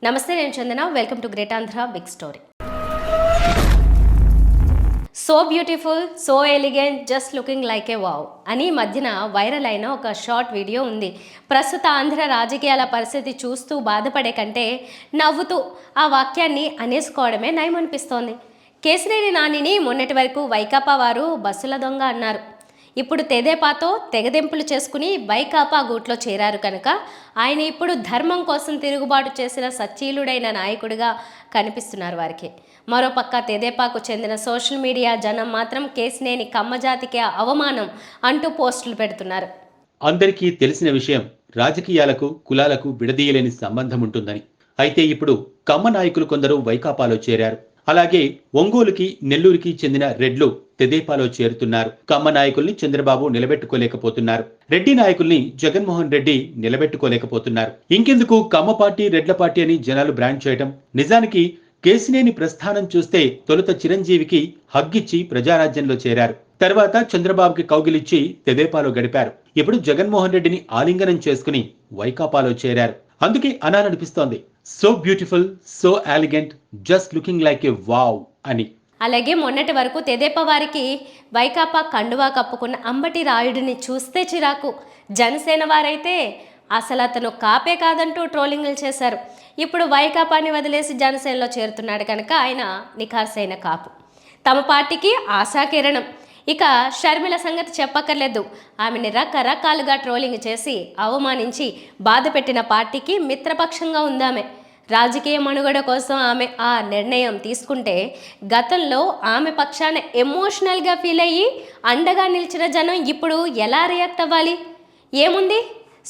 నమస్తే, నేను Chandana. Welcome to great Andhra big story. So beautiful, so elegant, just looking like a wow అని మధ్యన viral అయిన ఒక షార్ట్ వీడియో ఉంది. ప్రస్తుత ఆంధ్ర రాజకీయాల పరిస్థితి చూస్తూ బాధపడే కంటే నవ్వుతూ ఆ వాక్యాన్ని అనేసుకోవడమే నయమనిపిస్తోంది. కేశినేని నానిని మొన్నటి వరకు వైకాపా వారు బస్సుల దొంగ అన్నారు. ఇప్పుడు తెదేపాతో తెగదెంపులు చేసుకుని వైకాపా గూట్లో చేరారు కనుక ఆయన ఇప్పుడు ధర్మం కోసం తిరుగుబాటు చేసిన సచ్చీలుడైన నాయకుడిగా కనిపిస్తున్నారు వారికి. మరోపక్క తెదేపాకు చెందిన సోషల్ మీడియా జనం మాత్రం కేశినేని కమ్మజాతికి అవమానం అంటూ పోస్టులు పెడుతున్నారు. అందరికీ తెలిసిన విషయం, రాజకీయాలకు కులాలకు విడదీయలేని సంబంధం ఉంటుందని. అయితే ఇప్పుడు కమ్మ నాయకులు కొందరు వైకాపాలో చేరారు. అలాగే ఒంగోలుకి నెల్లూరుకి చెందిన రెడ్లు తెదేపాలో చేరుతున్నారు. కమ్మ నాయకుల్ని చంద్రబాబు నిలబెట్టుకోలేకపోతున్నారు. రెడ్డి నాయకుల్ని జగన్మోహన్ రెడ్డి నిలబెట్టుకోలేకపోతున్నారు. ఇంకెందుకు కమ్మ పార్టీ రెడ్ల పార్టీ అని జనాలు బ్రాండ్ చేయటం? నిజానికి కేశినేని ప్రస్థానం చూస్తే తొలుత చిరంజీవికి హగ్గిచ్చి ప్రజారాజ్యంలో చేరారు. తర్వాత చంద్రబాబుకి కౌగిలిచ్చి తెదేపాలో గడిపారు. ఇప్పుడు జగన్మోహన్ రెడ్డిని ఆలింగనం చేసుకుని వైకాపాలో చేరారు. అందుకే అనాలనిపిస్తోంది, so beautiful, so elegant, just looking like a wow అని. అలాగే మొన్నటి వరకు తెదేపా వారికి వైకాపా కండువా కప్పుకున్న అంబటి రాయుడిని చూస్తే చిరాకు. జనసేన వారైతే అసలు అతను కాపే కాదంటూ ట్రోలింగ్లు చేశారు. ఇప్పుడు వైకాపాని వదిలేసి జనసేనలో చేరుతున్నాడు కనుక ఆయన నిఖార్సైన కాపు. తమ పార్టీకి ఆశాకిరణం. ఇక షర్మిల సంగతి చెప్పక్కర్లేదు. ఆమెని రకరకాలుగా ట్రోలింగ్ చేసి అవమానించి బాధ పెట్టిన పార్టీకి మిత్రపక్షంగా ఉందామె. రాజకీయ మనుగడ కోసం ఆమె ఆ నిర్ణయం తీసుకుంటే గతంలో ఆమె పక్షాన ఎమోషనల్గా ఫీల్ అయ్యి అండగా నిలిచిన జనం ఇప్పుడు ఎలా రియాక్ట్ అవ్వాలి? ఏముంది,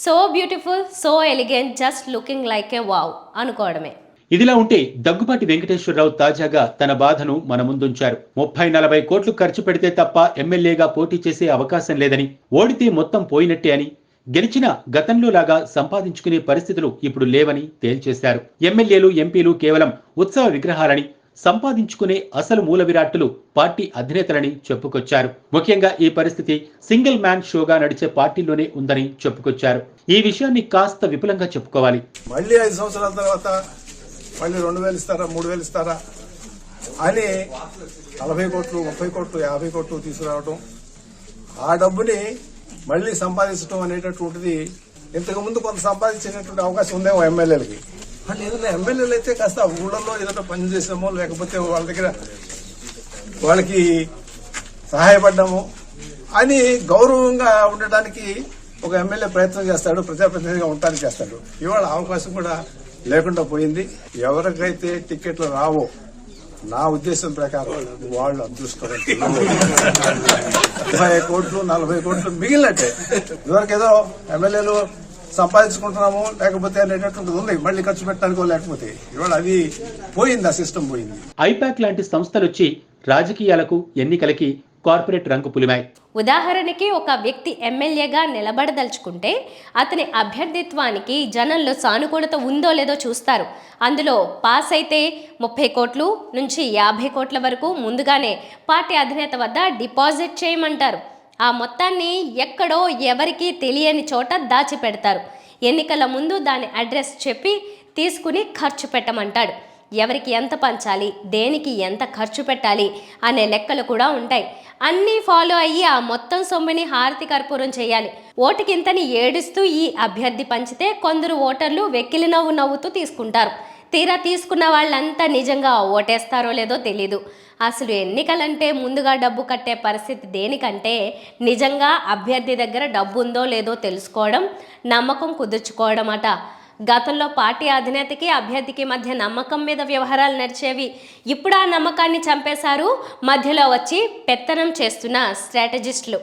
so beautiful, so elegant, just looking like a wow అనుకోవడమే. ఇదిలా ఉంటే దగ్గుపాటి వెంకటేశ్వరరావు తాజాగా తన బాధను మన ముందుంచారు. 30-40 కోట్లు ఖర్చు పెడితే తప్ప ఎమ్మెల్యేగా పోటీ చేసే అవకాశం లేదని, ఓడితే మొత్తం పోయినట్టే అని, గెలిచిన గతంలో లాగా సంపాదించుకునే పరిస్థితులు ఇప్పుడు లేవని తేల్చేశారు. ఎమ్మెల్యేలు ఎంపీలు కేవలం ఉత్సవ విగ్రహాలని, సంపాదించుకునే అసలు మూల విరాట్టులు పార్టీ అధినేతలని చెప్పుకొచ్చారు. ముఖ్యంగా ఈ పరిస్థితి సింగిల్ మ్యాన్ షోగా నడిచే పార్టీలోనే ఉందని చెప్పుకొచ్చారు. ఈ విషయాన్ని కాస్త విపులంగా చెప్పుకోవాలి. మళ్ళీ 5 సంవత్సరాల తర్వాత మళ్ళీ 2,000 ఇస్తారా, 3,000 ఇస్తారా అని 40 కోట్లు, 30 కోట్లు, 50 కోట్లు తీసుకురావడం, ఆ డబ్బుని మళ్లీ సంపాదించడం అనేటటువంటిది ఇంతకు ముందు కొంత సంపాదించేటటువంటి అవకాశం ఉందేమో ఎమ్మెల్యేలకి. వాళ్ళు ఏదైనా ఎమ్మెల్యేలు అయితే కాస్త ఊళ్ళల్లో ఏదైనా పని చేసామో, లేకపోతే వాళ్ళ దగ్గర వాళ్ళకి సహాయపడ్డాము అని గౌరవంగా ఉండటానికి ఒక ఎమ్మెల్యే ప్రయత్నం చేస్తాడు, ప్రజాప్రతినిధిగా ఉండటానికి చేస్తాడు. ఇవాళ అవకాశం కూడా లేకుండా పోయింది. ఎవరికైతే టికెట్లు రావో, నా ఉద్దేశం ప్రకారం వాళ్ళు అదృష్టవంతులు. 30 కోట్లు 40 కోట్లు మిగిలినట్టే. ఇదివరకు ఏదో ఎమ్మెల్యేలు సంపాదించుకుంటున్నాము లేకపోతే అనేటటువంటిది ఉంది, మళ్ళీ ఖర్చు పెట్టడానికో లేకపోతే. ఇవాళ అది పోయింది, ఆ సిస్టమ్ పోయింది. ఐపాక్ లాంటి సంస్థలు వచ్చి రాజకీయాలకు, ఎన్నికలకి కార్పొరేట్ రంగు పులిమాయి. ఉదాహరణకి ఒక వ్యక్తి ఎమ్మెల్యేగా నిలబడదలుచుకుంటే అతని అభ్యర్థిత్వానికి జనంలో సానుకూలత ఉందో లేదో చూస్తారు. అందులో పాస్ అయితే 30 కోట్లు నుంచి 50 కోట్ల వరకు ముందుగానే పార్టీ అధినేత వద్ద డిపాజిట్ చేయమంటారు. ఆ మొత్తాన్ని ఎక్కడో ఎవరికీ తెలియని చోట దాచిపెడతారు. ఎన్నికల ముందు దాని అడ్రస్ చెప్పి తీసుకుని ఖర్చు పెట్టమంటాడు. ఎవరికి ఎంత పంచాలి, దేనికి ఎంత ఖర్చు పెట్టాలి అనే లెక్కలు కూడా ఉంటాయి. అన్నీ ఫాలో అయ్యి ఆ మొత్తం సొమ్ముని హారతి కర్పూరం చేయాలి. ఓటుకింతని ఏడుస్తూ ఈ అభ్యర్థి పంచితే కొందరు ఓటర్లు వెక్కిలి నవ్వు నవ్వుతూ తీసుకుంటారు. తీరా తీసుకున్న వాళ్ళంతా నిజంగా ఓటేస్తారో లేదో తెలీదు. అసలు ఎన్నికలంటే ముందుగా డబ్బు కట్టే పరిస్థితి దేనికంటే నిజంగా అభ్యర్థి దగ్గర డబ్బు ఉందో లేదో తెలుసుకోవడం, నమ్మకం కుదుర్చుకోవడం అట. గతంలో పార్టీ అధినేతకి అభ్యర్థికి మధ్య నమ్మకం మీద వ్యవహారాలు నడిచేవి. ఇప్పుడు ఆ నమ్మకాన్ని చంపేశారు మధ్యలో వచ్చి పెత్తనం చేస్తున్న స్ట్రాటజిస్టులు.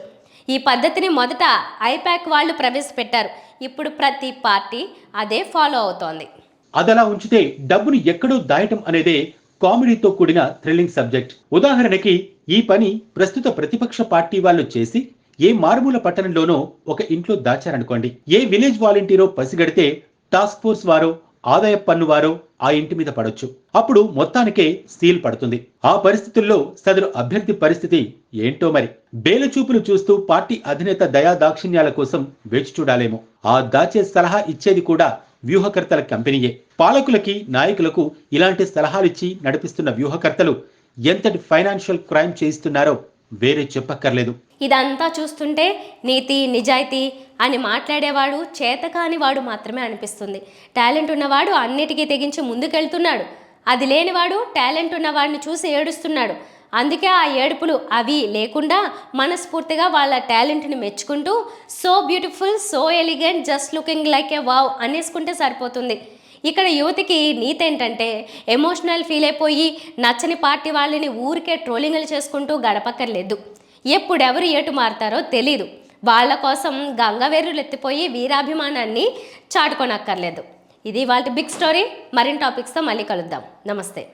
ఈ పద్ధతిని మొదట ఐపాక్ వాళ్ళు ప్రవేశపెట్టారు. ఇప్పుడు ప్రతి పార్టీ అదే ఫాలో అవుతోంది. అదలా ఉంచితే డబ్బును ఎక్కడో దాయటం అనేదే కామెడీతో కూడిన థ్రిల్లింగ్ సబ్జెక్ట్. ఉదాహరణకి ఈ పని ప్రస్తుత ప్రతిపక్ష పార్టీ వాళ్ళు చేసి ఏ మారుమూల పట్టణంలోనో ఒక ఇంట్లో దాచారనుకోండి. ఏ విలేజ్ వాలంటీరో పసిగడితే టాస్క్ ఫోర్స్ వారో ఆదాయ పన్ను వారో ఆ ఇంటి మీద పడొచ్చు. అప్పుడు మొత్తానికే సీల్ పడుతుంది. ఆ పరిస్థితుల్లో సదరు అభ్యర్థి పరిస్థితి ఏంటో మరి. బేలచూపులు చూస్తూ పార్టీ అధినేత దయా దాక్షిణ్యాల కోసం వేచి చూడాలేమో. ఆ దాచే సలహా ఇచ్చేది కూడా వ్యూహకర్తల కంపెనీయే. పాలకులకి, నాయకులకు ఇలాంటి సలహాలిచ్చి నడిపిస్తున్న వ్యూహకర్తలు ఎంతటి ఫైనాన్షియల్ క్రైమ్ చేయిస్తున్నారో వేరే చెప్పక్కర్లేదు. ఇదంతా చూస్తుంటే నీతి నిజాయితీ అని మాట్లాడేవాడు చేతకాని వాడు మాత్రమే అనిపిస్తుంది. టాలెంట్ ఉన్నవాడు అన్నిటికీ తెగించి ముందుకెళ్తున్నాడు. అది లేనివాడు టాలెంట్ ఉన్నవాడిని చూసి ఏడుస్తున్నాడు. అందుకే ఆ ఏడుపులు అవి లేకుండా మనస్ఫూర్తిగా వాళ్ళ టాలెంట్ని మెచ్చుకుంటూ so beautiful, so elegant, just looking like a wow అనేసుకుంటే సరిపోతుంది. ఇక్కడ యువతికి నీతి ఏంటంటే ఎమోషనల్ ఫీల్ అయిపోయి నచ్చని పార్టీ వాళ్ళని ఊరికే ట్రోలింగ్లు చేసుకుంటూ గడపక్కర్లేదు. ఎప్పుడెవరు ఏటు మారుతారో తెలీదు. వాళ్ళ కోసం గంగవేరులు ఎత్తిపోయి వీరాభిమానాన్ని చాటుకోనక్కర్లేదు. ఇది వాళ్ళ బిగ్ స్టోరీ. మరిన్ని టాపిక్స్తో మళ్ళీ కలుద్దాం. నమస్తే.